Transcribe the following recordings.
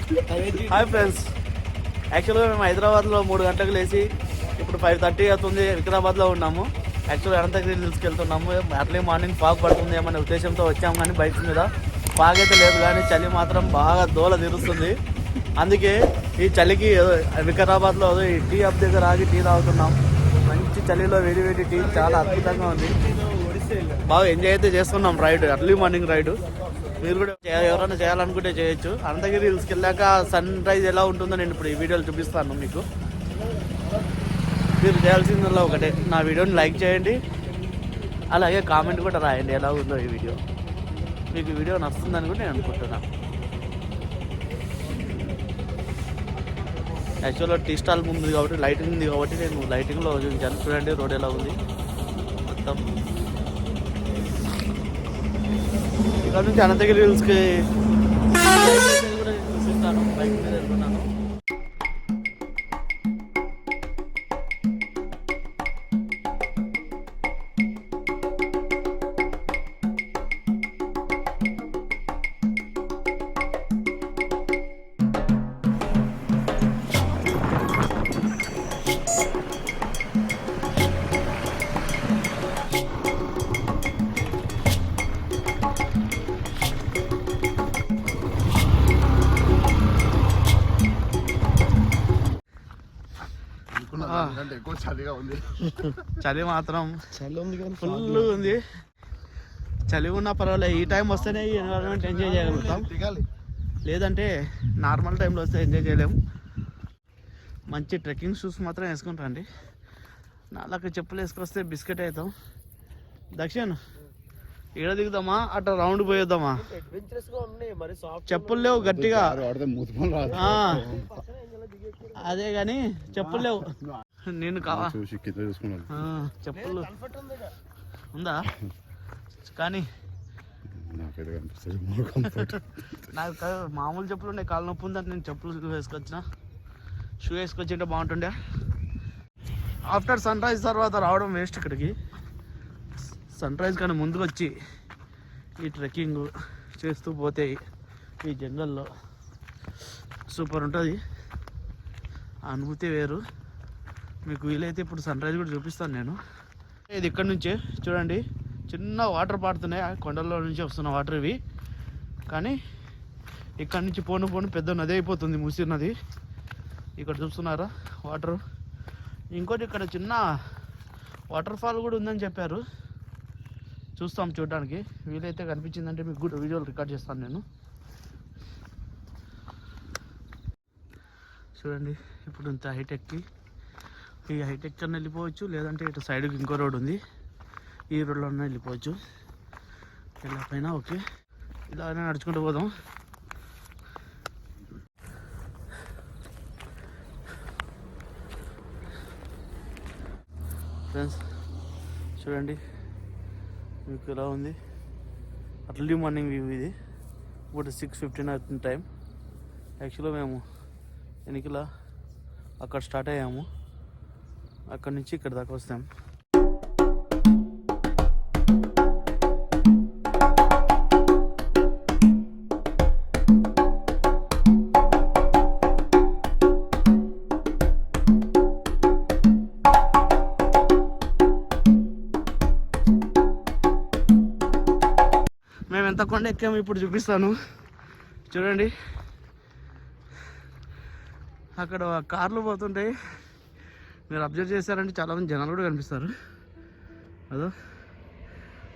Hi friends, యాక్చువల్గా మేము హైదరాబాద్లో 3 గంటలకు లేచి ఇప్పుడు 5:30 అవుతుంది. వికారాబాద్లో ఉన్నాము. యాక్చువల్గా అనంతగిరి హిల్స్కి వెళ్తున్నాము. అట్లే మార్నింగ్ ఫాగ్ పడుతుంది అనే ఉద్దేశంతో వచ్చాము, కానీ బైక్స్ మీద ఫాగ్ అయితే లేదు, కానీ చలి మాత్రం బాగా దోల తీరుస్తుంది. అందుకే ఈ చలికి వికారాబాద్లో ఈ టీ అప్ దగ్గర ఆగి టీ తాగుతున్నాం. మంచి చలిలో వేడి వేడి టీ చాలా అద్భుతంగా ఉంది. బాగా ఎంజాయ్ అయితే చేస్తున్నాం రైడ్, ఎర్లీ మార్నింగ్ రైడ్. మీరు కూడా ఎవరైనా చేయాలనుకుంటే చేయొచ్చు. అనంతగిరి హిల్స్కి వెళ్ళాక సన్ రైజ్ ఎలా ఉంటుందో నేను ఇప్పుడు ఈ వీడియోలో చూపిస్తాను మీకు. మీరు చేయాల్సిందల్లా ఒకటే, నా వీడియోని లైక్ చేయండి, అలాగే కామెంట్ కూడా రాయండి ఎలా ఉందో ఈ వీడియో. మీకు ఈ వీడియో నచ్చుతుందని కూడా నేను అనుకుంటున్నాను. యాక్చువల్గా టీ స్టాల్ ఉంది కాబట్టి లైటింగ్ ఉంది కాబట్టి నేను లైటింగ్లో చూపించాను. చూడండి రోడ్ ఎలా ఉంది మొత్తం. ఇక్కడ నుంచి అనంతగిరి హిల్స్కి కూడా చూపిస్తాను. బైక్ మీద వెళ్తున్నాను. చలి మాత్రం ఫుల్ ఉంది. చలి ఉన్నా పర్వాలేదు, ఈ టైం వస్తేనే ఈ ఎన్విరాన్మెంట్ ఎంజాయ్ చేయగలుగుతాం, లేదంటే నార్మల్ టైంలో వస్తే ఎంజాయ్ చేయలేము. మంచి ట్రెక్కింగ్ షూస్ మాత్రం వేసుకుంటాండి. నాలుగు చెప్పులు వేసుకొస్తే బిస్కెట్ అవుతాం. దక్షిణ్ ఈడ దిగుదామా అట్లా రౌండ్ పోయేద్దామా? చెప్పులు లేవు గట్టిగా, అదే కానీ చెప్పులు లేవు. నేను చెప్పులు ఉందా కానీ నాకు మామూలు చెప్పులు ఉండే, కాళ్ళ నొప్పి ఉందని నేను చెప్పులు వేసుకొచ్చిన. షూ వేసుకొచ్చింటే బాగుంటుండే. ఆఫ్టర్ సన్ రైజ్ తర్వాత రావడం వేస్ట్ ఇక్కడికి. సన్ రైజ్ కానీ ముందుకు వచ్చి ఈ ట్రెక్కింగ్ చేస్తూ పోతే ఈ జంగల్లో సూపర్ ఉంటుంది. ఆ అనుభూతి వేరు. మీకు వీలైతే ఇప్పుడు సన్ రైజ్ కూడా చూపిస్తాను నేను. ఇది ఇక్కడ నుంచే చూడండి, చిన్న వాటర్ పాడుతున్నాయి, కొండల్లో నుంచి వస్తున్న వాటర్ ఇవి. కానీ ఇక్కడ నుంచి పోను పోను పెద్ద నది అయిపోతుంది, మూసి నది. ఇక్కడ చూస్తున్నారా వాటర్. ఇంకోటి ఇక్కడ చిన్న వాటర్ ఫాల్ కూడా ఉందని చెప్పారు, చూస్తాం చూడడానికి. వీలైతే కనిపించిందంటే మీకు కూడా వీడియోలు రికార్డ్ చేస్తాను నేను. చూడండి ఇప్పుడు ఇంత హైటెక్కి, ఈ హైటెక్ కన్నా వెళ్ళిపోవచ్చు, లేదంటే ఇటు సైడ్కి ఇంకో రోడ్ ఉంది, ఈ రోడ్లో ఉన్న వెళ్ళిపోవచ్చు. ఇలా పైన ఓకే, ఇలానే నడుచుకుంటూ పోదాం. ఫ్రెండ్స్ చూడండి మీకు ఎలా ఉంది. అర్లీ మార్నింగ్ వ్యూ ఇది. ఇప్పుడు 6:15 అవుతుంది టైం. యాక్చువల్గా మేము ఎన్నికల అక్కడ స్టార్ట్ అయ్యాము, అక్కడ నుంచి ఇక్కడ దాకా వస్తాం. మేము ఎంత కొండ ఎక్కాము ఇప్పుడు చూపిస్తాను. చూడండి అక్కడ కార్లు పోతుంటాయి, మీరు అబ్జర్వ్ చేశారంటే చాలామంది జనాలు కూడా కనిపిస్తారు. అదో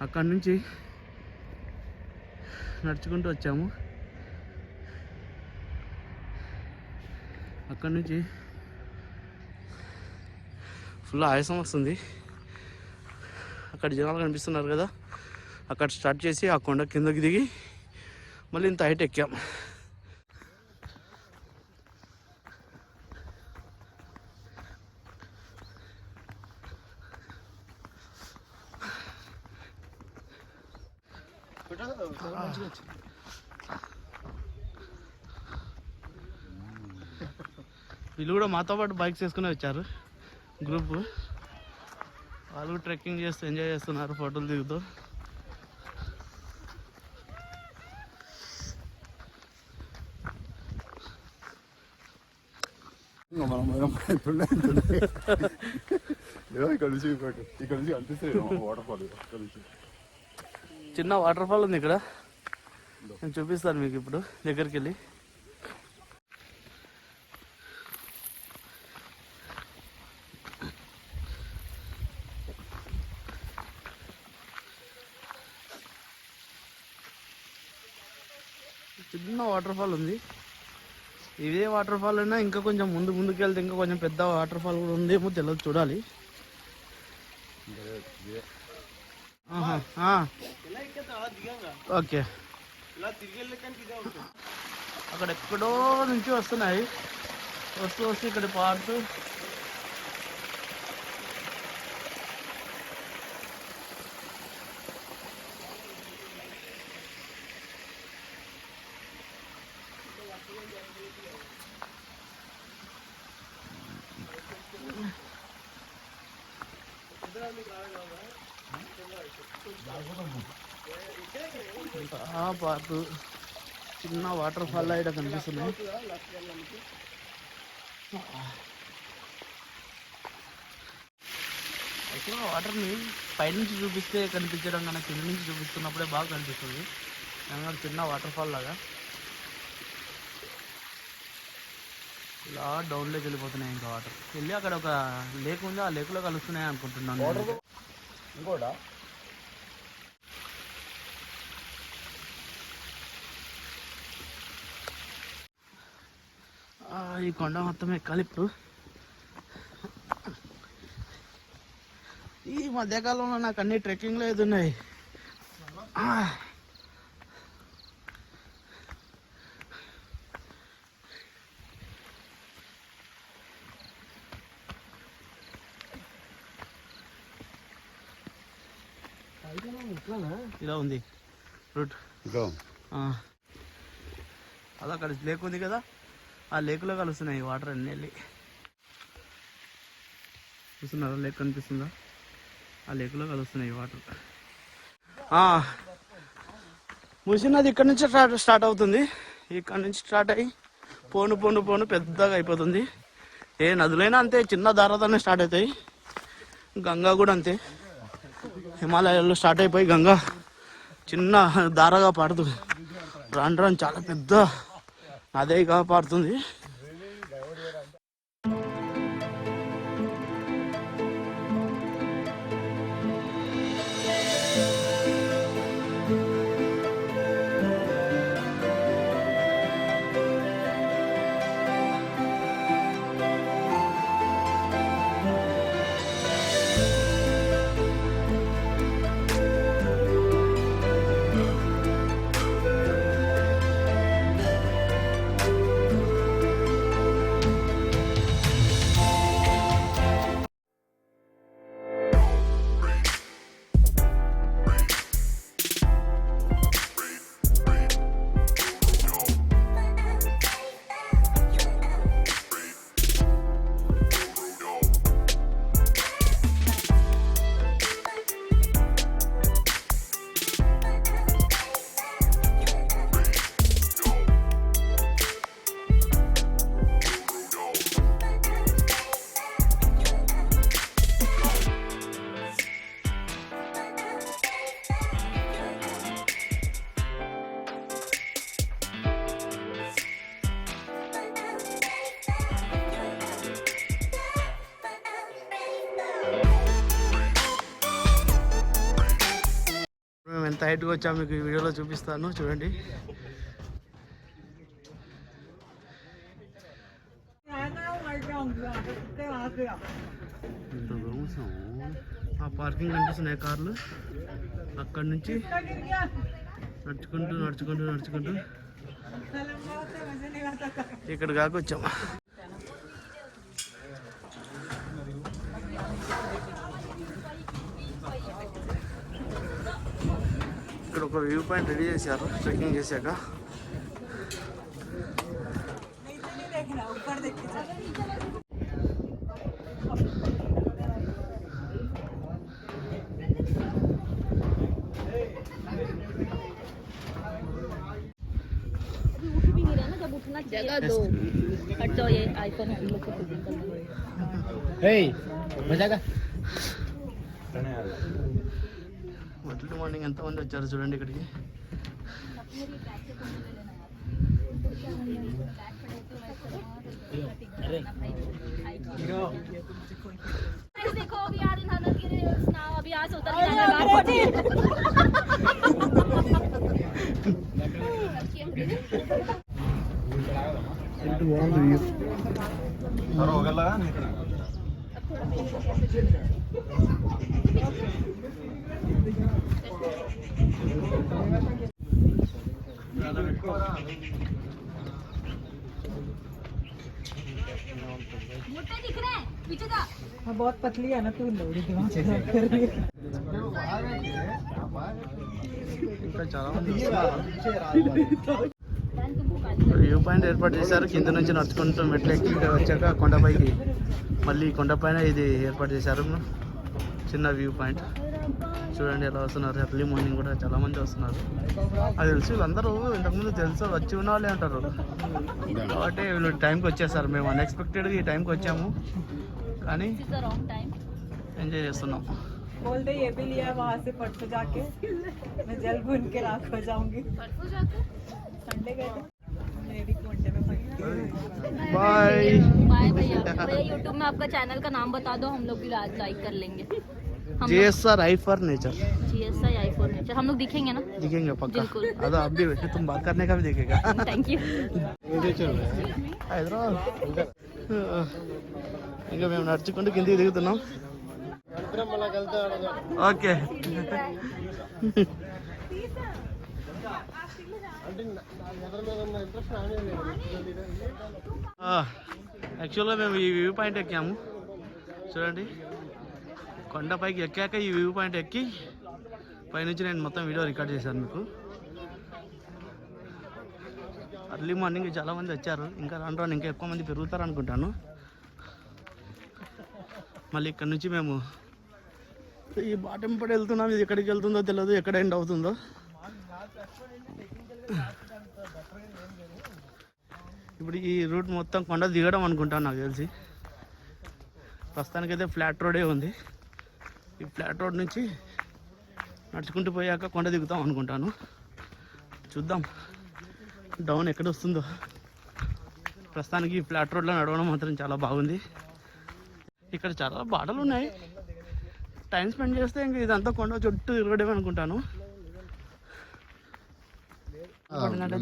అక్కడి నుంచి నడుచుకుంటూ వచ్చాము. అక్కడి నుంచి ఫుల్ ఆయాసం వస్తుంది. అక్కడ జనాలు కనిపిస్తున్నారు కదా, అక్కడ స్టార్ట్ చేసి ఆ కొండ కిందకి దిగి మళ్ళీ ఇంత హైట్ ఎక్కాం. వీళ్ళు కూడా మాతో పాటు బైక్స్ వేసుకుని వచ్చారు గ్రూప్. వాళ్ళు ట్రెక్కింగ్ చేస్తూ ఎంజాయ్ చేస్తున్నారు, ఫోటోలు దిగుతూ. చిన్న వాటర్ ఫాల్ ఉంది ఇక్కడ, నేను చూపిస్తాను మీకు ఇప్పుడు దగ్గరికి వెళ్ళి. చిన్న వాటర్ ఫాల్ ఉంది. ఇదే వాటర్ ఫాల్ అయినా ఇంకా కొంచెం ముందుకు వెళ్తే ఇంకా కొంచెం పెద్ద వాటర్ ఫాల్ కూడా ఉందేమో తెలియదు, చూడాలి. ఓకే, అక్కడ ఎక్కడో నుంచి వస్తున్నాయి, వస్తూ ఇక్కడ పాడుతూ పార్కు. చిన్న వాటర్ ఫాల్ ఇక్కడ కనిపిస్తున్నాయి. యాక్చువల్గా వాటర్ని పైనుంచి చూపిస్తే కనిపించడం కన్నా కింద నుంచి చూపిస్తున్నప్పుడే బాగా కనిపిస్తుంది. చిన్న వాటర్ ఫాల్ లాగా ఇలా డౌన్లోకి వెళ్ళిపోతున్నాయి. ఇంకా వాటర్ వెళ్ళి అక్కడ ఒక లేక్ ఉంది, ఆ లేక్లో కలుస్తున్నాయి అనుకుంటున్నాను. ఇంకోట ఈ కొండ మొత్తం ఎక్కాలి ఇప్పుడు. ఈ మధ్యకాలంలో నాకు అన్ని ట్రెక్కింగ్లో ఎదున్నాయి. ఇలా ఉంది రూట్. అలా అక్కడ లేక్ ఉంది కదా, ఆ లేకులో కలుస్తున్నాయి వాటర్ అన్నీ వెళ్ళి. చూస్తున్నారా లేక్ కనిపిస్తుందా? ఆ లేకులో కలుస్తున్నాయి వాటర్. మూసీ నది ఇక్కడ నుంచి స్టార్ట్ అవుతుంది. ఇక్కడ నుంచి స్టార్ట్ అయ్యి పోను పెద్దగా అయిపోతుంది. ఏ నదులైనా అంతే, చిన్న దారాతోనే స్టార్ట్ అవుతాయి. గంగా కూడా అంతే, హిమాలయాల్లో స్టార్ట్ అయిపోయి గంగా చిన్న దారగా పారుతుంది. రాను చాలా పెద్ద నదిగా పారుతుంది. ఎంత హైట్గా వచ్చా మీకు ఈ వీడియోలో చూపిస్తాను, చూడండి. ఆ పార్కింగ్ కనిపిస్తున్నాయి కార్లు. అక్కడి నుంచి నడుచుకుంటూ ఇక్కడ కాక వచ్చాము. ఇక్కడ ఒక వ్యూ పాయింట్ రెడీ చేశారు ట్రెక్కింగ్ చేశాక. जगह दो हट जाओ, ये आईफोन हम लोग को ఎర్లీ మార్నింగ్ ఎంతమంది వచ్చారు చూడండి ఇక్కడికి. देखो अभी यार अनाथगिरी हिल्स नाउ अभी यहाँ से उतर के जाना है. मोटे दिख रहे हैं पीछे जा. बहुत पतली है ना तू लोड़ी ఇంకా చాలా మంది వ్యూ పాయింట్ ఏర్పాటు చేశారు. కింద నుంచి నడుచుకుంటూ మెట్లెక్కి ఇక్కడ వచ్చాక కొండపైకి మళ్ళీ కొండపైన ఇది ఏర్పాటు చేశారు. చిన్న వ్యూ పాయింట్ చూడండి ఎలా వస్తున్నారు. ఎర్లీ మార్నింగ్ కూడా చాలా మంది వస్తున్నారు. అది తెలుసు వీళ్ళందరూ ఇంతకుముందు తెలుసు వచ్చి ఉన్న వాళ్ళే అంటారు కాబట్టి వీళ్ళు టైంకి వచ్చేసారు. మేము అన్ఎక్స్పెక్టెడ్గా ఈ టైంకి వచ్చాము కానీ ఎంజాయ్ చేస్తున్నాం. बोलते ये भी लिया वहाँ से परसों जाके मैं जल भून के रात हो जाऊंगी. परसों जाके संडे गए थे मेरी घंटे में बाय बाय भैया. भैया यूट्यूब में आपका चैनल का नाम बता दो, हम लोग भी लाइक कर लेंगे. GSR I for nature. GSR I for nature हम लोग दिखेंगे ना? दिखेंगे पक्का. अदा अब भी तुम बात करने का भी दिखेगा. Thank you. హైదరాబాద్ ఇంకా మేము నడుచుకుంటూ కిందికి దిగుతున్నాం. ఓకే యాక్చువల్గా మేము ఈ వ్యూ పాయింట్ ఎక్కాము చూడండి. కొండపైకి ఎక్కాక ఈ వ్యూ పాయింట్ ఎక్కి పైనుంచి నేను మొత్తం వీడియో రికార్డ్ చేశాను మీకు. ఎర్లీ మార్నింగ్ చాలామంది వచ్చారు. ఇంకా రాను రాను ఇంకా ఎక్కువ మంది పెరుగుతారు అనుకుంటాను. మళ్ళీ ఇక్కడ నుంచి మేము ఈ బాటం పడి వెళ్తున్నాం. ఇది ఎక్కడికి వెళ్తుందో తెలియదు, ఎక్కడ ఎండ్ అవుతుందో. ఇప్పుడు ఈ రూట్ మొత్తం కొండ దిగడం అనుకుంటాను నాకు తెలిసి. ప్రస్తుతానికైతే ఫ్లాట్ రోడే ఉంది. ఈ ఫ్లాట్ రోడ్ నుంచి నడుచుకుంటూ పోయాక కొండ దిగుతాం అనుకుంటాను. చూద్దాం డౌన్ ఎక్కడ వస్తుందో. ప్రస్తుతానికి ఫ్లాట్ రోడ్లో నడవడం మాత్రం చాలా బాగుంది. ఇక్కడ చాలా బాటలు ఉన్నాయి. టైం స్పెండ్ చేస్తే ఇంక ఇదంతా కొండ చుట్టూ తిరగడమే అనుకుంటాను.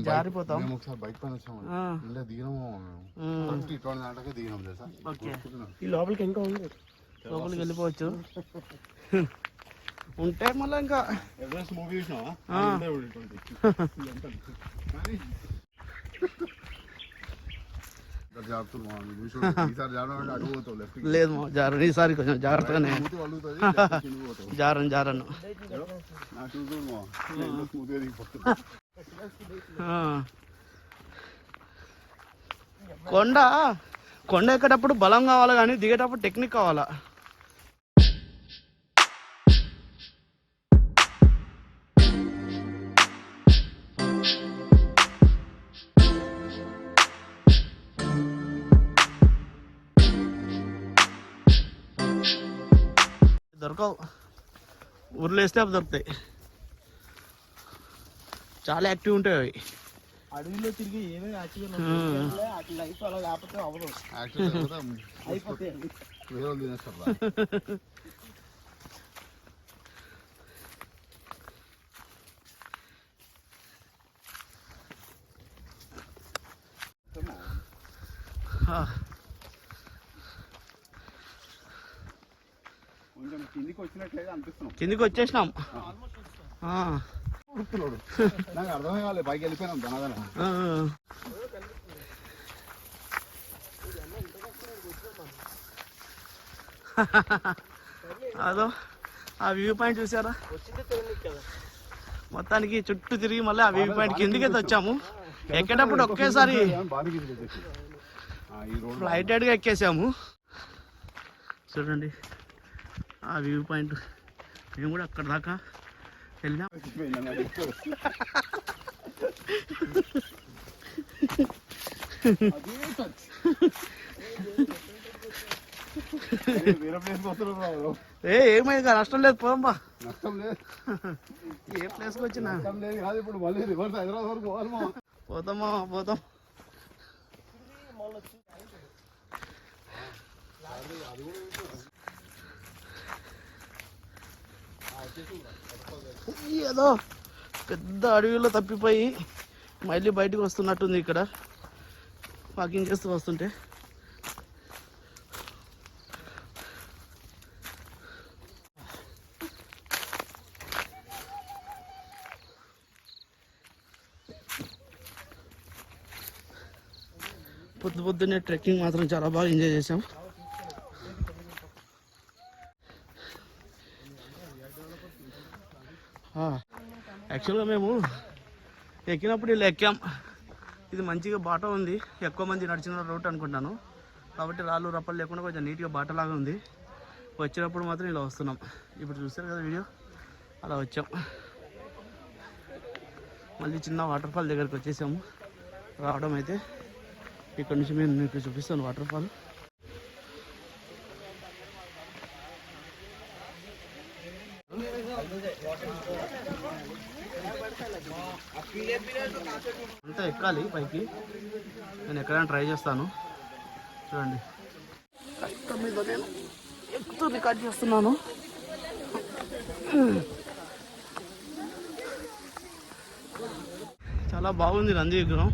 జారిపోతాం. ఈ లోపలికి ఇంకా ఉంది, లోపలికి వెళ్ళిపోవచ్చు. ఉంటే మళ్ళీ ఇంకా లేదు జారు. ఈసారి కొంచెం జాగ్రత్తగానే జారను. కొండ ఎక్కేటప్పుడు బలం కావాలి కానీ దిగేటప్పుడు టెక్నిక్ కావాలా. దొరకవు, ఊర్లో వేస్తే అవి దొరుకుతాయి. చాలా యాక్టివ్ ఉంటాయి అవి. అడవిలో తిరిగి ఏమేమి యాక్టివ్ లైఫ్ అలా కాకపోతే అవ్వదు. అయిపోతాయి. కిందికి వచ్చేసినాం. నాకు అర్థమే కావాలి. పైకి వెళ్ళిపోయినాం ధనధన. అదో ఆ వ్యూ పాయింట్ చూసారా? మొత్తానికి చుట్టూ తిరిగి మళ్ళీ ఆ వ్యూ పాయింట్ కిందికి అయితే వచ్చాము. ఎక్కేటప్పుడు ఒకేసారి ఫ్లైటెడ్గా ఎక్కేసాము. చూడండి ఆ వ్యూ పాయింట్. మేము కూడా అక్కడ దాకా వెళ్ళాం. వేరే ప్లేస్కి వస్తున్నావు. ఏమైంది నష్టం లేదు, పోదమ్మా. నష్టం లేదు, ఏ ప్లేస్కి వచ్చినా నష్టం లేదు కాదు. ఇప్పుడు మళ్ళీ రివర్స్ హైదరాబాద్ వరకు పోవాలి మా. పోతాం. ఏదో పెద్ద అడవిలో తప్పిపోయి మళ్ళీ బయటకు వస్తున్నట్టుంది. ఇక్కడ వాకింగ్ చేస్తూ వస్తుంటే పొద్దున్నే ట్రెక్కింగ్ మాత్రం చాలా బాగా ఎంజాయ్ చేసాం. యాక్చువల్గా మేము ఎక్కినప్పుడు ఇలా ఎక్కాం. ఇది మంచిగా బాట ఉంది, ఎక్కువ మంది నడిచిన రూట్ అనుకుంటాను. కాబట్టి రాళ్ళు రప్పలు లేకుండా కొంచెం నీట్గా బాటలాగా ఉంది. వచ్చినప్పుడు మాత్రం ఇలా వస్తున్నాం. ఇప్పుడు చూస్తారు కదా వీడియో, అలా వచ్చాం. మళ్ళీ చిన్న వాటర్ ఫాల్ దగ్గరికి వచ్చేసాము. రావడం అయితే ఇక్కడ నుంచి నేను మీకు చూపిస్తాను వాటర్ ఫాల్. అంతా ఎక్కాలి పైకి. నేను ఎక్కడైనా ట్రై చేస్తాను. చూడండి, కష్టం మీద నేను ఎక్కుతూ రికార్డ్ చేస్తున్నాను. చాలా బాగుంది నంది విగ్రహం.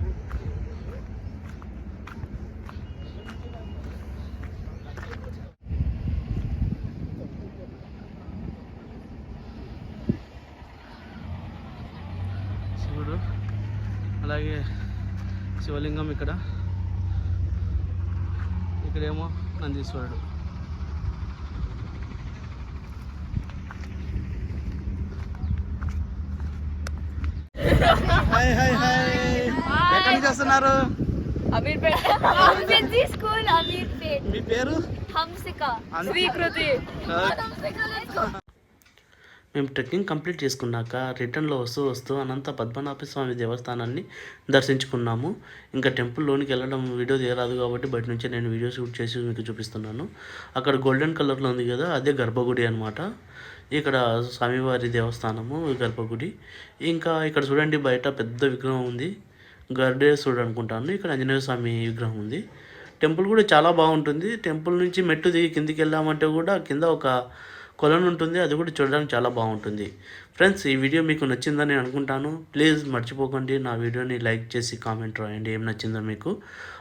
శివుడు, అలాగే శివలింగం ఇక్కడేమో నందీశ్వరుడు. హాయ్ హాయ్ హాయ్, ఎక్కడి నుంచి వస్తున్నారు? మీ పేరు? మేము ట్రెక్కింగ్ కంప్లీట్ చేసుకున్నాక రిటర్న్లో వస్తూ అనంత పద్మనాభ స్వామి దేవస్థానాన్ని దర్శించుకున్నాము. ఇంకా టెంపుల్లోనికి వెళ్ళడం వీడియో తీయరాదు కాబట్టి బయట నుంచే నేను వీడియో షూట్ చేసి మీకు చూపిస్తున్నాను. అక్కడ గోల్డెన్ కలర్లో ఉంది కదా, అదే గర్భగుడి అనమాట. ఇక్కడ స్వామివారి దేవస్థానము, గర్భగుడి. ఇంకా ఇక్కడ చూడండి, బయట పెద్ద విగ్రహం ఉంది, గరుడేశ్వరుడు అనుకుంటాను. ఇక్కడ ఆంజనేయ స్వామి విగ్రహం ఉంది. టెంపుల్ కూడా చాలా బాగుంటుంది. టెంపుల్ నుంచి మెట్టు దిగి కిందికి వెళ్ళామంటే కూడా కింద ఒక కొలను ఉంటుంది, అది కూడా చూడడానికి చాలా బాగుంటుంది. ఫ్రెండ్స్, ఈ వీడియో మీకు నచ్చిందని అనుకుంటాను. ప్లీజ్ మర్చిపోకండి నా వీడియోని లైక్ చేసి కామెంట్ రాయండి ఏం నచ్చిందో మీకు.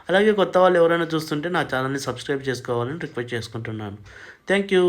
అలాగే కొత్త వాళ్ళు ఎవరైనా చూస్తుంటే నా ఛానల్ని సబ్స్క్రైబ్ చేసుకోవాలని రిక్వెస్ట్ చేసుకుంటున్నాను. Thank you.